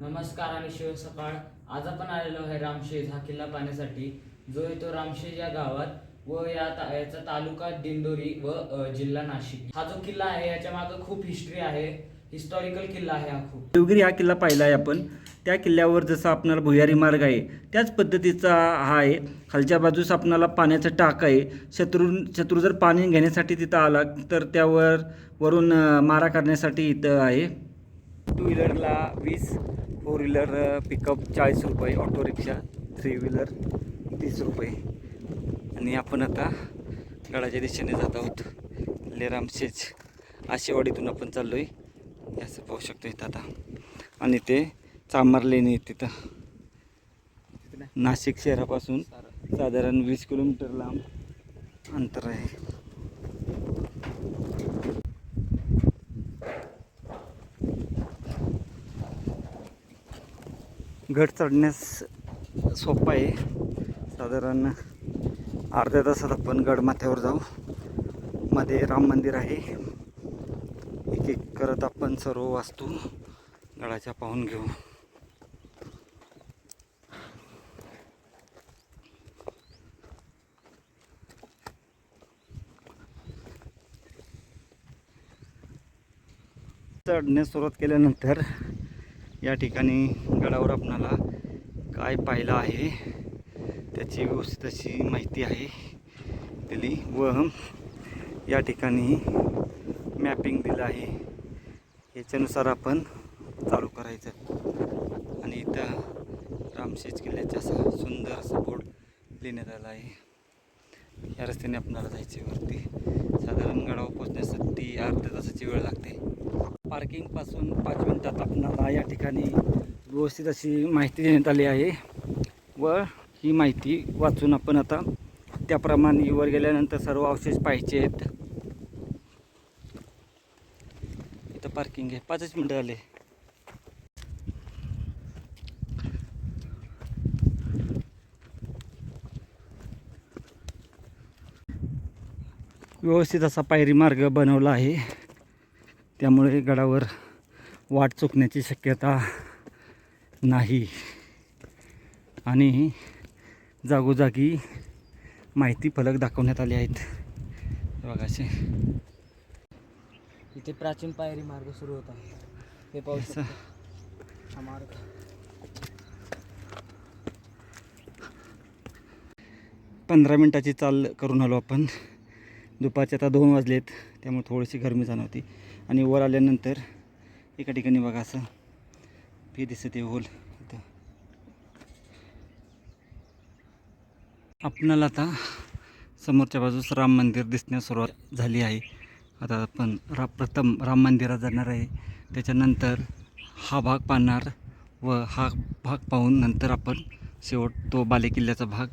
नमस्कार आणि शिव सकाळ. आज आपण आलेलो आहे रामशेज हा किल्ला पाहण्यासाठी, जो येतो रामशेज या गावात व याचा तालुका दिंडोरी व जिल्हा नाशिक. हा जो किल्ला आहे याच्या मागे खूप हिस्ट्री आहे. हिस्टॉरिकल किल्ला आहे हा खूप. देवगिरी हा किल्ला पाहिला आहे आपण. त्या किल्ल्यावर जसं आपल्याला भुयारी मार्ग आहे त्याच पद्धतीचा हा आहे. खालच्या बाजूस आपल्याला पाण्याचं टाक आहे. शत्रू जर पाणी घेण्यासाठी तिथं आला तर त्यावर वरून मारा करण्यासाठी इथं आहे. टू व्हीलरला 20, फोर व्हीलर पिकअप 40 रुपये, ऑटो रिक्षा 3 व्हीलर 30 रुपये. आणि आपण आता गडाच्या दिशेने जात आहोत. रामशेज आशेवाडीतून आपण चाललो आहे, असं पाहू शकतो इथं आता. आणि ते चांभारलेणी तिथं नाशिक शहरापासून साधारण 20 किलोमीटर लांब अंतर आहे. गड चढण्यास सोपं आहे. साधारण अर्ध्या तासात आपण गडमाथ्यावर जाऊ. मध्ये राम मंदिर आहे. एक एक करत आपण सर्व वास्तू गडाच्या पाहून घेऊ. चढण्यास सुरुवात केल्यानंतर या ठिकाणी गडावर आपणाला काय पाहिलं आहे त्याची व्यवस्थित अशी माहिती आहे दिली व या ठिकाणी मॅपिंग दिलं आहे. याच्यानुसार आपण चालू करायचं. आणि इथं रामशेज किल्ल्याचा असा सुंदर असा बोर्ड लिहिण्यात आला आहे. या रस्त्याने आपल्याला जायचे वरती. साधारण गडावर पोहोचण्यासाठी अर्ध्या तासाची वेळ लागते. पार्किंगपासून 5 मिनिटात आपणाला या ठिकाणी व्यवस्थित अशी माहिती देण्यात आली आहे व ही माहिती वाचून आपण आता त्याप्रमाणे वर गेल्यानंतर सर्व अवशेष पाहायचे आहेत. इथं पार्किंग आहे. 5च मिनिटं आले. व्यवस्थित असा पायरी मार्ग बनवला आहे, त्यामुळे गडावर वाट चुकण्याची शक्यता नाही. आणि जागोजागी माहिती फलक दाखवण्यात आले आहेत बघा असे. इथे प्राचीन पायरी मार्ग सुरू होता. हे पाहू शकता हा मार्ग. 15 मिनिटाची चाल करून आलो आपण. दुपारचे आता 2 वाजलेत, त्यामुळे थोडीशी गरमी जाणवती. आणि वर आल्यानंतर एका ठिकाणी बघा असं फी दिसते होल. इथं आपणाला आता समोरच्या बाजूस राम मंदिर दिसण्यास सुरुवात झाली आहे. आता आपण प्रथम राम मंदिरात जाणार आहे, त्याच्यानंतर हा भाग पाहणार व हा भाग पाहून नंतर आपण शेवट तो बालेकिल्ल्याचा भाग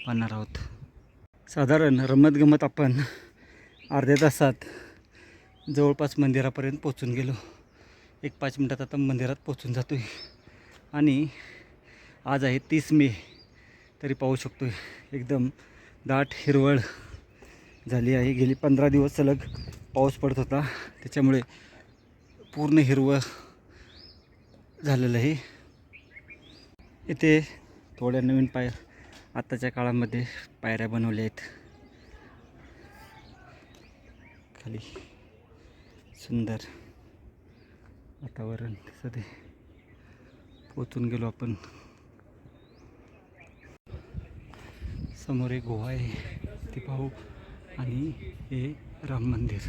पाहणार आहोत. साधारण रमतगमत आपण अर्ध्या तासात जवळपास मंदिरापर्यंत पोचून गेलो. एक 5 मिनिटात आता मंदिरात पोचून जातो आहे. आणि आज आहे 30 मे, तरी पाहू शकतो एकदम दाट हिरवळ झाली आहे. गेली 15 दिवस सलग पाऊस पडत होता, त्याच्यामुळे पूर्ण हिरवळ झालेलं आहे. इथे थोड्या नवीन आत्ताच्या काळामध्ये पायऱ्या बनवल्या आहेत. खाली सुंदर वातावरण दिसत आहे. पोचून गेलो आपण. समोर एक गुहा आहे, ती पाहू. आणि हे राम मंदिर.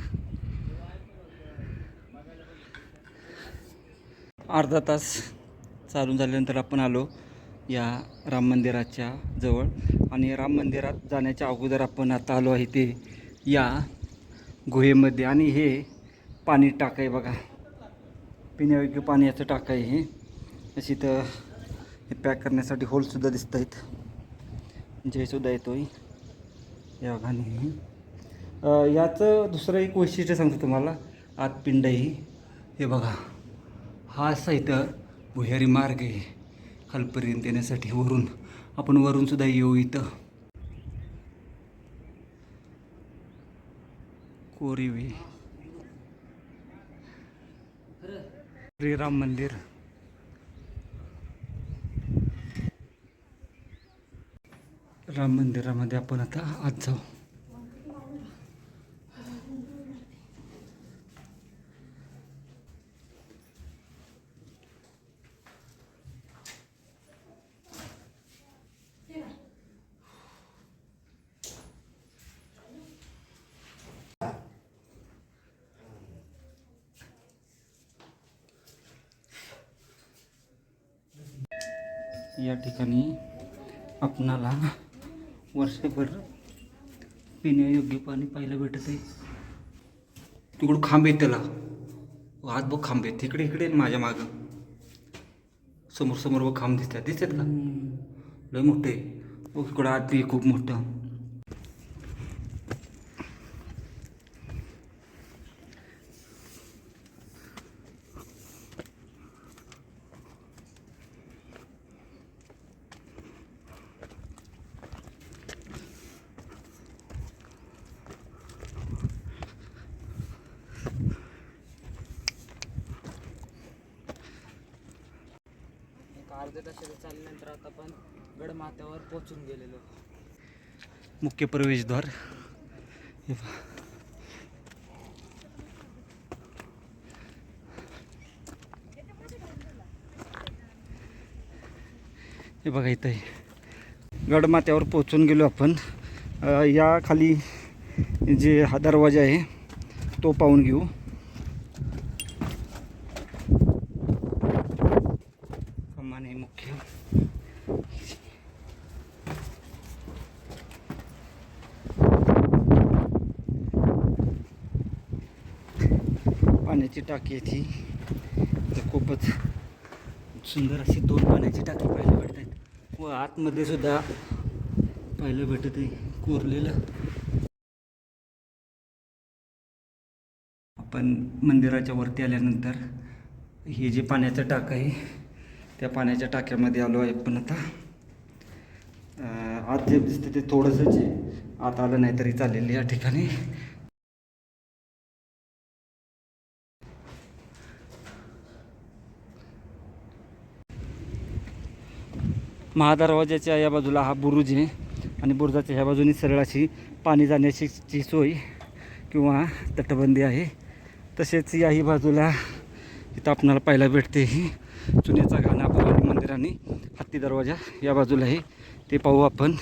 अर्धा तास चालून झाल्यानंतर आपण आलो या राम मंदिराच्या जवळ. आणि राम मंदिरात जाण्याच्या अगोदर आपण आता आलो आहे ते या गुहेमध्ये. आणि हे पाणी टाक आहे बघा, पिण्यायोग्य पाण्याचं टाक आहे हे. अशी तर हे पॅक करण्यासाठी होलसुद्धा दिसत आहेत. जयसुद्धा येतोय या भागाने. याचं दुसरं एक वैशिष्ट्य सांगतो तुम्हाला. आत पिंड आहे हे बघा. हा असा इथं भुयारी मार्ग आहे खालपर्यंत येण्यासाठी. वरून आपण वरूनसुद्धा येऊ. इथं कोरीवे श्रीराम मंदिर राम मंदिरामध्ये आपण आता आत जाऊ. या ठिकाणी आपणाला वर्षभर पिण्यायोग्य पाणी पाहायला भेटत आहे. तिकडून खांब आहेत त्याला, हात बघ खांब आहेत. इकडे इकडे माझ्या मागं समोर समोर बघ खांब दिसतात का? लय मोठे. बघ इकडं आत बी खूप मोठं. अर्ध्या तासाच्या चालल्यानंतर आता आपण गडमाथ्यावर पोहोचून गेलेलो. मुख्य प्रवेशद्वार हे पहा. हे बघा इथं आहे. गडमाथ्यावर पोचून गेलो आपण. या खाली जे हा दरवाजा आहे तो पाहून घेऊ. कमान आहे मुख्य. पाण्याची टाकी आहे ती. तर खूपच सुंदर अशी 2 पाण्याची टाकी पाहायला भेटत आहेत. व आतमध्ये सुद्धा पाहायला भेटत आहे कोरलेलं. आपण मंदिराच्या वरती आल्यानंतर हे जे पाण्याचं टाक आहे त्या पाण्याच्या टाक्यामध्ये आलो आहे. पण आता आत जे दिसते ते थोडंसंच आहे. आत आलं नाही तरी चालेल या ठिकाणी. महादरवाजाच्या या बाजूला हा बुरुज आहे आणि बुरुजाच्या ह्या बाजूने सरळ अशी पाणी जाण्याची सोय किंवा तटबंदी आहे. तसेच याही बाजूला इथं आपणाला पाहायला भेटते ही चुन्याचा घाणा भवानी मंदिर आणि हत्ती दरवाजा या बाजूला आहे. ते पाहू आपण.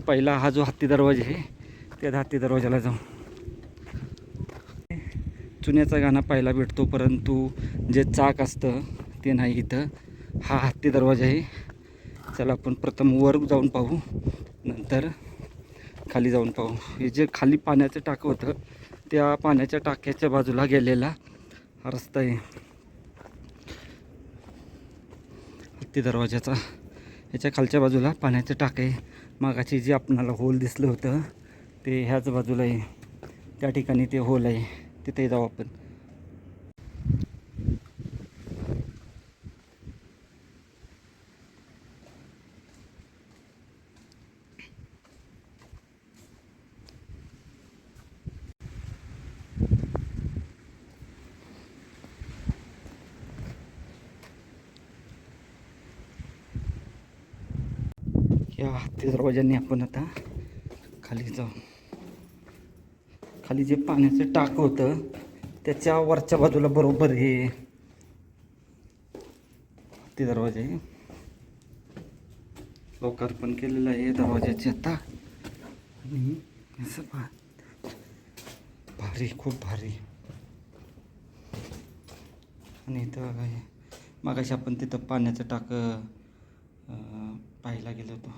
पहिला हा जो हत्ती दरवाजा आहे त्या हत्ती दरवाजाला जाऊ. चुन्याचा घाणा पाहायला भेटतो, परंतु जे चाक असतं ते नाही इथं. हा हत्ती दरवाजा आहे. चला आपण प्रथम वर जाऊन पाहू, नंतर खाली जाऊन पाहू. हे जे खाली पाण्याचं टाकं होतं त्या पाण्याच्या टाक्याच्या बाजूला गेलेला हा रस्ता आहे हत्ती दरवाजाचा. ह्याच्या खालच्या बाजूला पाण्याचं टाकं आहे. मागाची जे आपणाला होल दिसलं होतं ते ह्याच बाजूला आहे. त्या ठिकाणी ते होल आहे, तिथे जाऊ आपण. या हत्ती दरवाजाने आपण आता खाली जाऊ. खाली जे पाण्याचं टाक होतं त्याच्या वरच्या बाजूला बरोबर हे हत्ती दरवाजा आहे. लोकार्पण केलेलं आहे दरवाजाचे आता. आणि असं भारी, खूप भारी. आणि इथं मागाशी आपण तिथं पाण्याचं टाकं पाहायला गेलो होतो.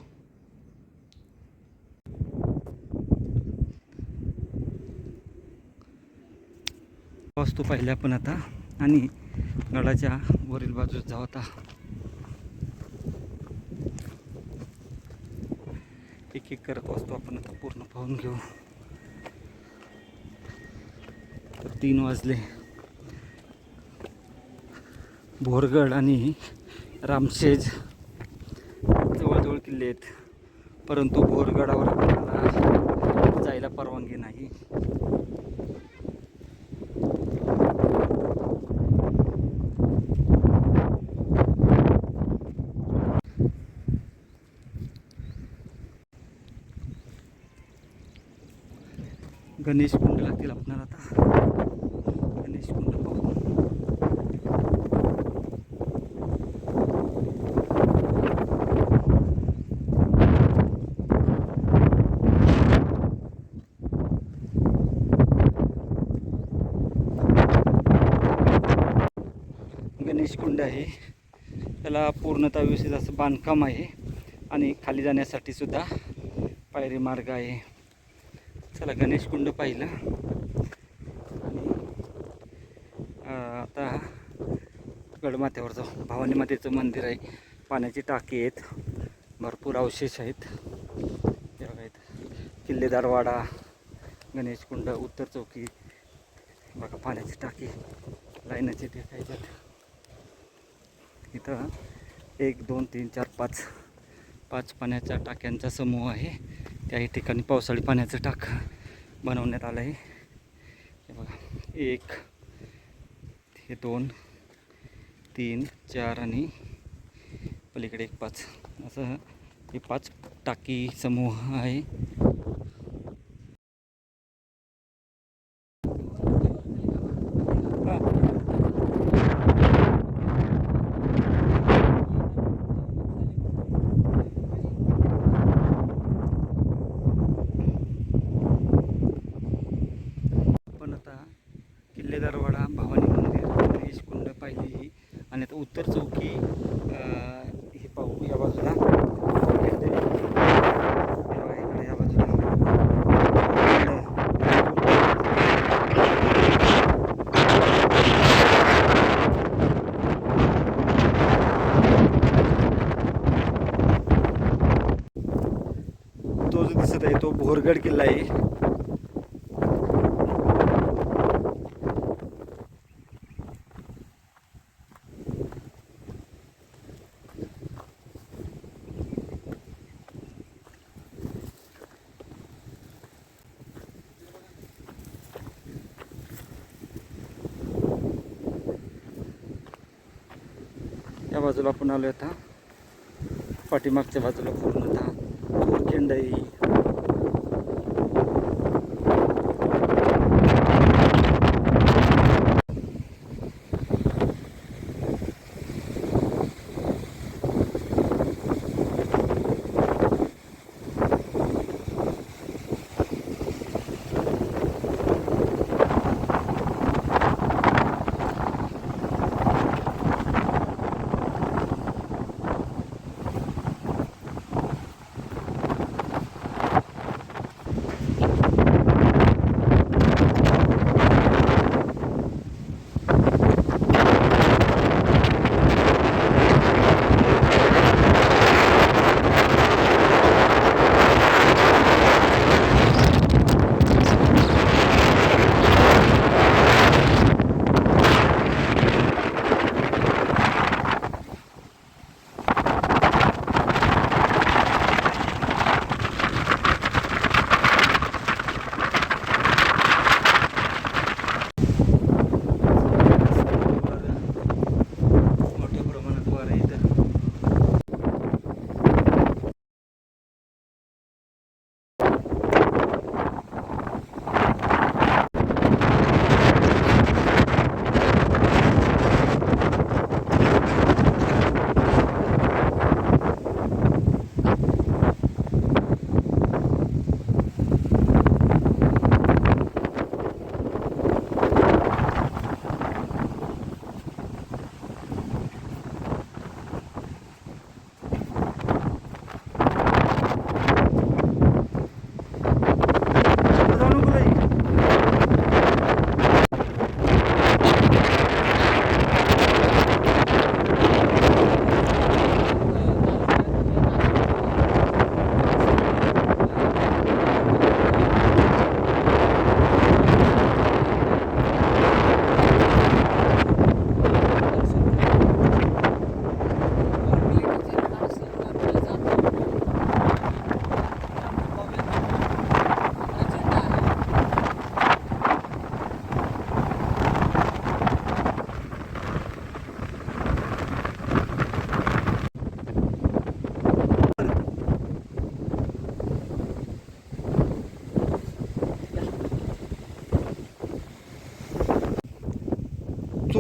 वस्तू पाहिल्या आपण आता आणि गडाच्या वरील बाजूस जाऊ आता. एक एक करत वस्तू आपण आता पूर्ण पाहून घेऊ. तर 3 वाजले. भोरगड आणि रामशेज जवळजवळ किल्ले आहेत, परंतु भोरगडावर आपल्याला जायला परवानगी नाही. गणेश कुंड लागतील आपणाला आता. गणेश कुंड पाहू. गणेश कुंड आहे, त्याला पूर्णतः व्यवस्थित असं बांधकाम आहे आणि खाली जाण्यासाठी सुद्धा पायरी मार्ग आहे. चला गणेश कुंड पाहिलं आणि आता गडमाथ्यावर जाऊ. भवानी मातेचं मंदिर आहे, पाण्याची टाकी आहेत, भरपूर अवशेष आहेत. हे बघा इथं किल्लेदारवाडा, गणेश कुंड, उत्तर चौकी, बघा पाण्याची टाकी लाईनाची ते काय इथं 1 2 3 4 5 पाण्याच्या टाक्यांचा समूह आहे. त्याही ठिकाणी पावसाळी पाण्याचं टाक बनवण्यात आलं आहे. हे बघा 1 हे 2 3 4 आणि पलीकडे 1 5 असं हे 5 टाकी समूह आहे. पण आता किल्लेदारवाडा, भवानी मंदिर, गणेश कुंड पाहिली आणि आता उत्तर चौकी हे पाहू. या बाजूला इकडे या बाजूला तो जो दिसत आहे तो भोरगड किल्ला आहे. या बाजूला आपण आलो आता, पाठीमागच्या बाजूला पूर्णतः बोरखिंड आहे.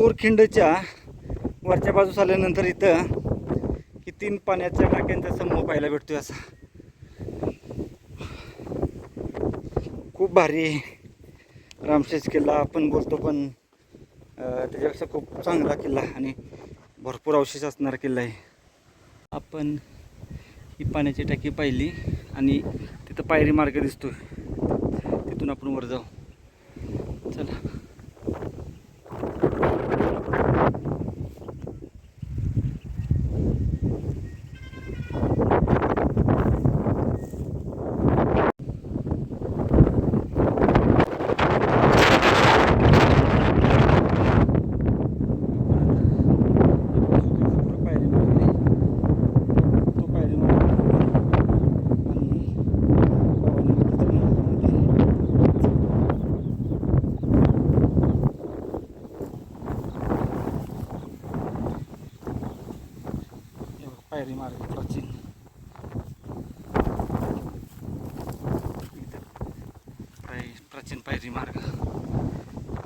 बोरखिंडच्या वरच्या बाजूस आल्यानंतर इथं ही 3 पाण्याच्या टाक्यांचा समूह पाहायला भेटतोय असा. खूप भारी रामशेज किल्ला आपण बोलतो, पण त्याच्यापेक्षा खूप चांगला किल्ला आणि भरपूर अवशेष असणारा किल्ला आहे. आपण ही पाण्याची टाकी पाहिली आणि तिथं पायरी मार्ग दिसतोय, तिथून आपण वर जाऊ. चला. पायरी मार्ग प्राचीन प्राचीन पायरी मार्ग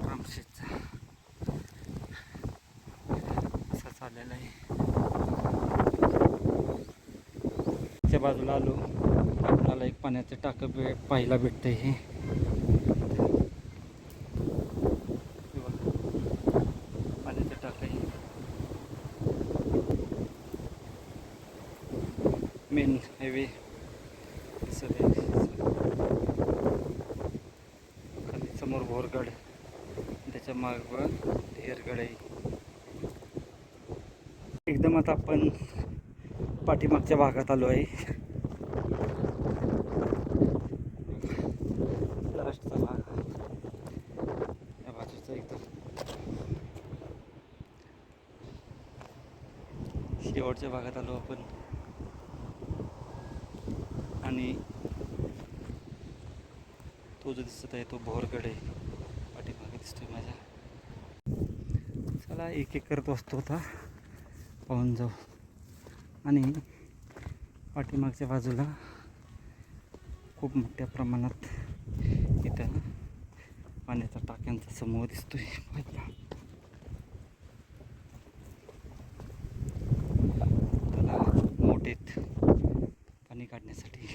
रामशेजचा असा चाललेला आहे. त्या बाजूला आलो, आपल्याला एक पाण्याचं टाकं पाहायला भेटतंय. हे पाण्याचं टाकं आहे, मेन हायवे दिसत आहे. खाली समोर भोरगड, त्याच्या माग ढेरगड आहे. एकदम आता आपण पाठीमागच्या भागात आलो आहे. लास्टचा भाग या बाजूचा एकदम शेवटच्या भागात आलो आपण. आणि तो जो दिसत आहे तो भोरगड आहे, पाठीमागे दिसतोय माझ्या. चला एक एक करत असतो आता, पाहून जाऊ. आणि पाठीमागच्या बाजूला खूप मोठ्या प्रमाणात इथं पाण्याचा टाक्यांचा समूह दिसतोय पाहायला. त्याला मोठेत पाणी काढण्यासाठी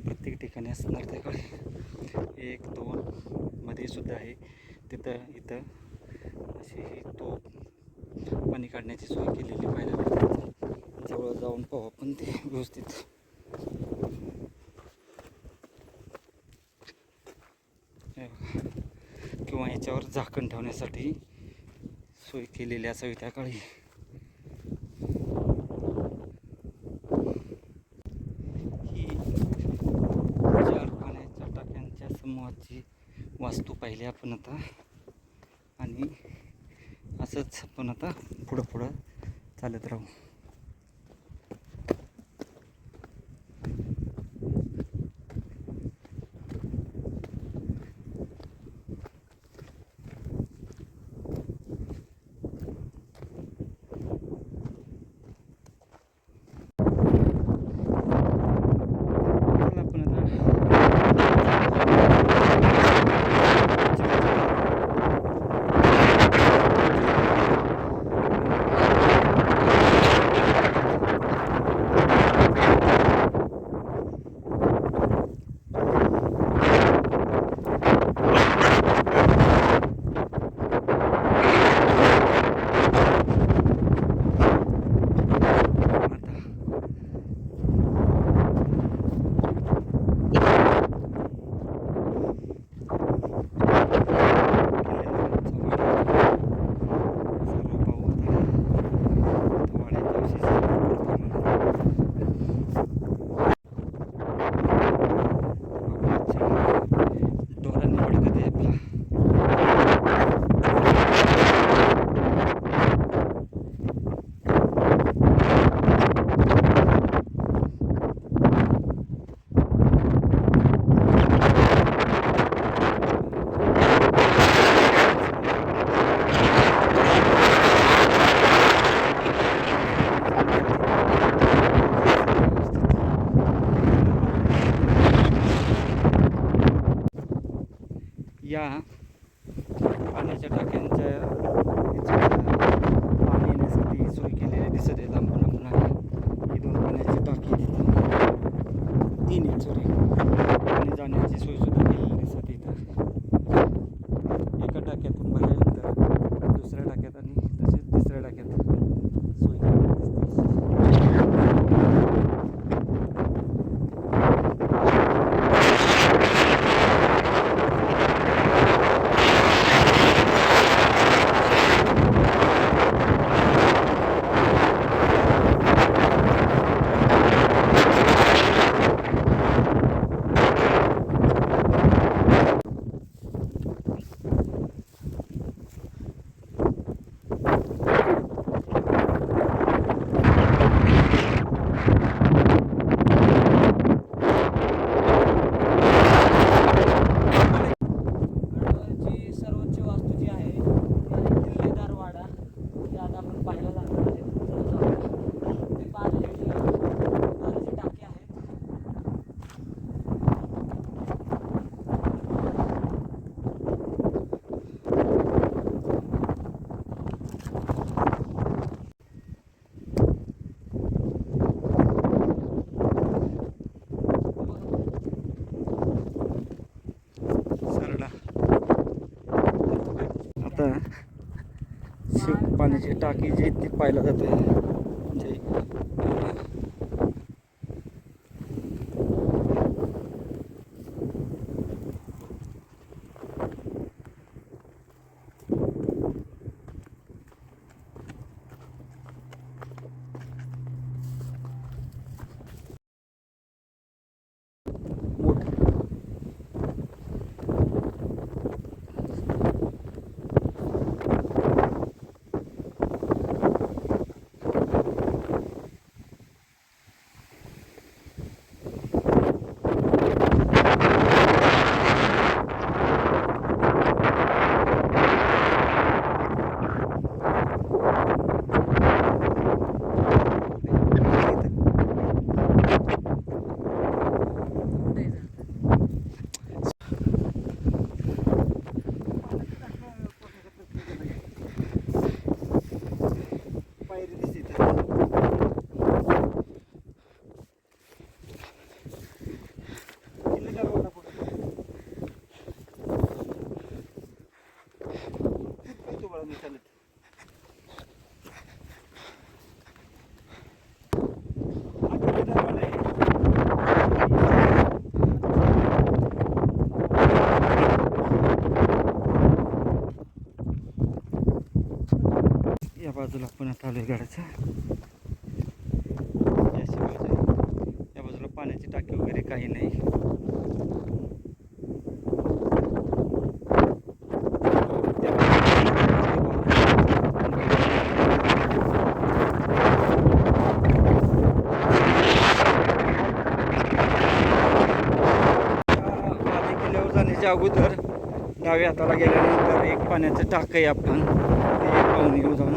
प्रत्येक ठिकाणी असणार. त्याकडे 1, 2 मध्ये सुद्धा आहे. इथं अशी तो पाणी काढण्याची सोय केलेली पाहायला भेटते. जवळ जाऊन पाहू आपण ते व्यवस्थित. किंवा याच्यावर झाकण ठेवण्यासाठी सोय केलेली असावी त्या काळी. ही 4 पाण्याच्या टाक्यांच्या समूहाची वास्तू पाहिली आपण आता. आणि असंच आपण आता पुढं चालत राहू. या पाण्याच्या टाक्यांच्या दिसत आहे लांबून लांबून आहे. ही 2 पाण्याची टाकी आहे तिथं, 3 आहेत सॉरी. आणि जाण्याची सोयसुद्धा केलेली दिसत आहे इथं. एका टाक्यातून भरल्यानंतर दुसऱ्या टाक्यात आणि तसेच तिसऱ्या टाक्यात सोय केलेली दिसते. गडावरची सर्वोच्च वास्तू जी आहे ती आहे किल्लेदार वाडा. ते आता आपण पाहायला जाणार आहे. चला जाऊया. ते पाण्याची टाकी आहेत. सरडा आता पाण्याची टाकी जी ती पाहायला जातोय. म्हणजे मोठ पायरी दिसते इथं. किल्लेदार वाडा पुढे. खूप तो बळा मी चालत. हा किल्लेदार वाडा आहे. या बाजूला आपण आता आलोय गडाच्या. ही अशी बाजू आहे. या बाजूला पाण्याची टाकी वगैरे काही नाही. त्या बाले किल्ल्यावर जाण्याच्या अगोदर डाव्या हाताला गेल्यानंतर एक पाण्याचं टाक आहे. आपण ते पाहून येऊ जाऊन.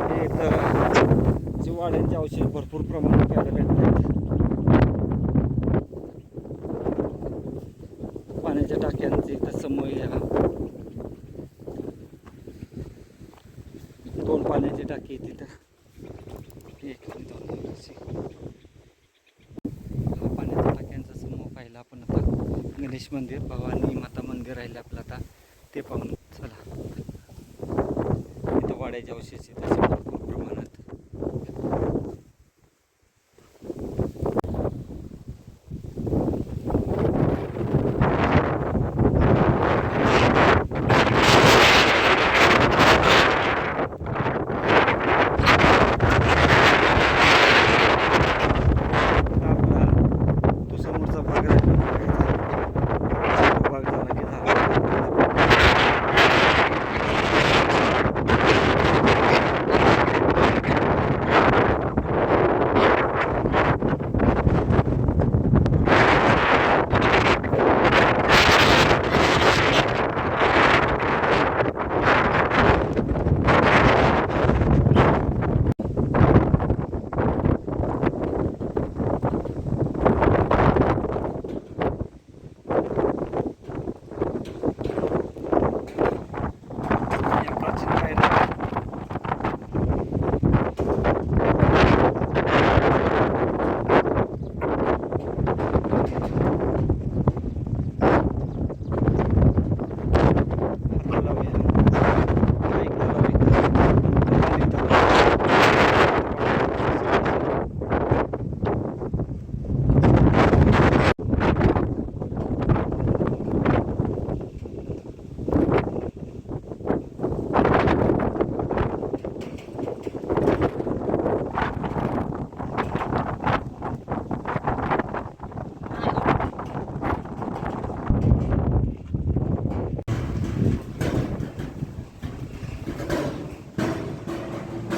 हे इथं जे वाड्यांचे अवशेष भरपूर प्रमाणात पाहायला भेटतात. पाण्याच्या टाक्यांचे इथं समूह या 2 पाण्याची टाकी आहे तिथं. एक आणि 2 अशी. हा पाण्याच्या टाक्यांचा समूह पाहिला आपण आता. गणेश मंदिर, भवानी माता मंदिर राहिले आपलं आता. ते पाहून चला. इथं वाड्याचे अवशेष आहेत असे भरपूर प्रमाणात. आपला तो समोरचा भाग राहिला. तो भाग झाला की झाला.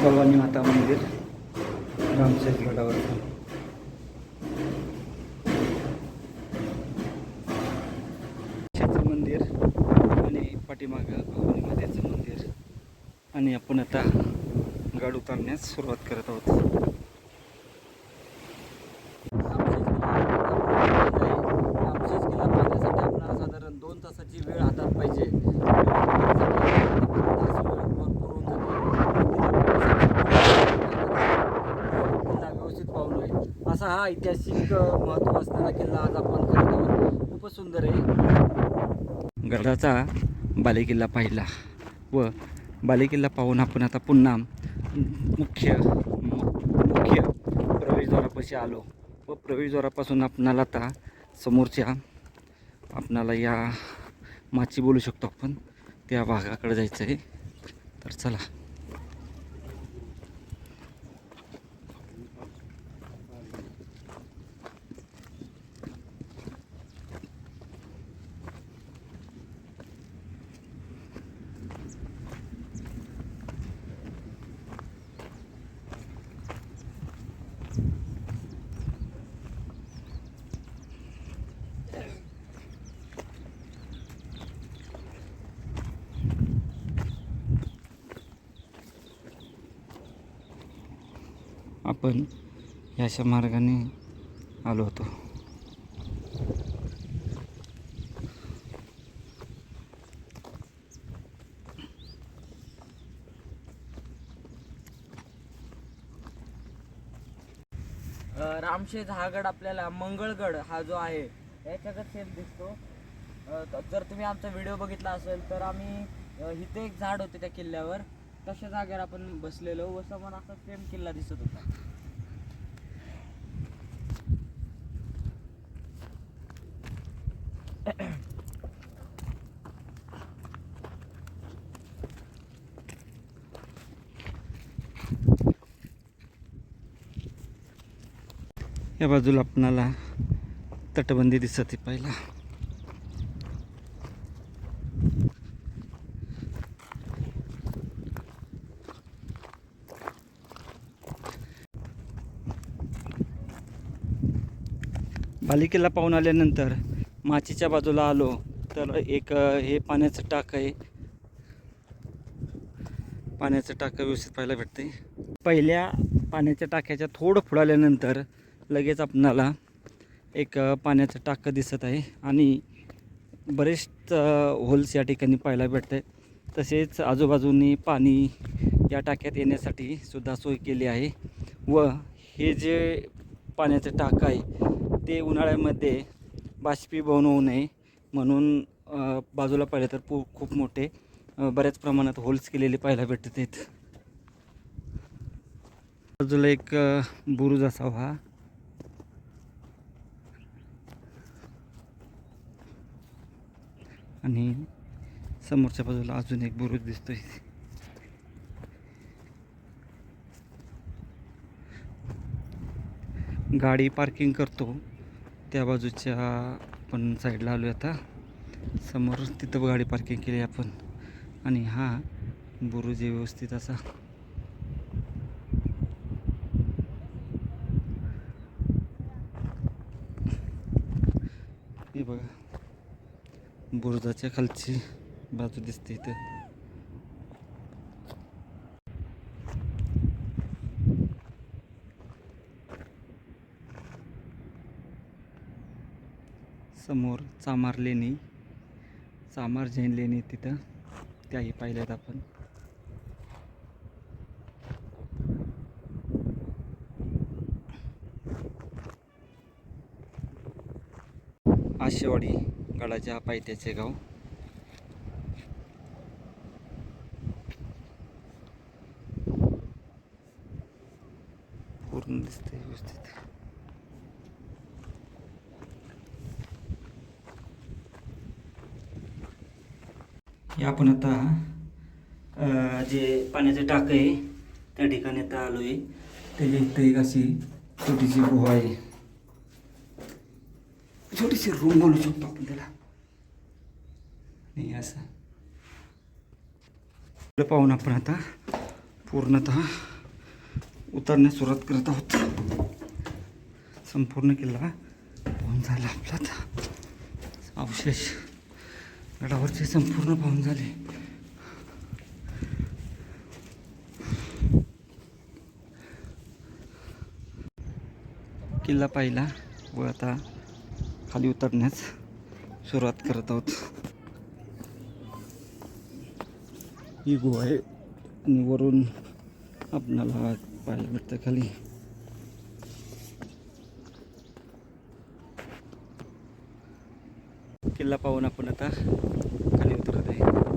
भवानी माता मंदिर रामशेज गडावरचं. शेचं मंदिर आणि पाठीमागं भवानी मातेचं मंदिर. आणि आपण आता गड उतरण्यास सुरुवात करत आहोत. रामशेज किल्ला पाहण्यासाठी आपल्याला साधारण 2 तासाची वेळ हातात पाहिजे. किल्ला व्यवस्थित पाहून होईल असा हा ऐतिहासिक महत्त्व असणारा किल्ला आज आपण करत आहोत. खूपच सुंदर आहे. गडाचा बालेकिल्ला पाहिला व बालेकिल्ला पाहून आपण आता पुन्हा मुख्य प्रवेशद्वारापाशी आलो व प्रवेशद्वारापासून आपणाला आता समोरच्या आपणाला या माची बोलू शकतो आपण त्या भागाकडे जायचं आहे. तर चला. आपण या अशा मार्गाने आलो होतो. रामशेज हा गड आपल्याला मंगळगड हा जो आहे याच्याकडे सेम दिसतो. जर तुम्ही आमचा व्हिडिओ बघितला असेल तर आम्ही इथे एक झाड होते त्या किल्ल्यावर तशा जागेवर आपण बसलेलो व समोर असा सेम किल्ला दिसत होता. या बाजूला आपणाला तटबंदी दिसते पहिला. बालेकिल्ला पाहून आल्यानंतर माचीच्या बाजूला आलो तर एक हे पाण्याचं टाक आहे. पाण्याचं टाकं व्यवस्थित पाहायला भेटते. पहिल्या पाण्याच्या टाक्याच्या थोडं पुढे आल्यानंतर लगेच आपणाला एक पाण्याचं टाकं दिसत आहे आणि बरेच होल्स या ठिकाणी पाहायला भेटते. तसेच आजूबाजूनी पाणी या टाक्यात येण्यासाठी सुद्धा सोय केली आहे व हे जे पाण्याचं टाकं आहे ते उन्हाळ्यामध्ये बाष्पीभवन होऊ नये म्हणून बाजूला पाहिलं तर खूप मोठे बऱ्याच प्रमाणात होल्स केलेले पाहायला भेटत आहेत. बाजूला एक बुरुज असावा आणि समोरच्या बाजूला अजून एक बुरुज दिसतोय. गाडी पार्किंग करतो त्या बाजूच्या आपण साईडला आलो आता. समोर तिथं गाडी पार्किंग केली आपण आणि हा बुरुज व्यवस्थित असा हे बघा. बुरुजाच्या खालची बाजू दिसते इथे. समोर चामार जैन लेणी तिथं त्याही पाहिल्यात आपण. आशेवाडी गडाच्या पायथ्याचे गाव. पूर्ण दिसते व्यवस्थित. हे आपण आता जे पाण्याचे टाकं आहे त्या ठिकाणी आता आलो आहे. त्याच्या इथं एक अशी छोटीशी गुहा आहे. छोटीशी रूम बोलू शकतो आपण त्याला. नाही असं पाहून आपण आता पूर्णतः उतरण्यास सुरुवात करत आहोत. संपूर्ण किल्ला पाहून झाला आपला आता. अवशेष गडावरचे संपूर्ण पाहून झाले. किल्ला पाहिला व आता खाली उतरण्यास सुरुवात करत आहोत. ही गुहा आहे आणि वरून आपणाला पाहायला भेटतं खाली. किल्ला पाहून आपण आता खाली उतरत आहे.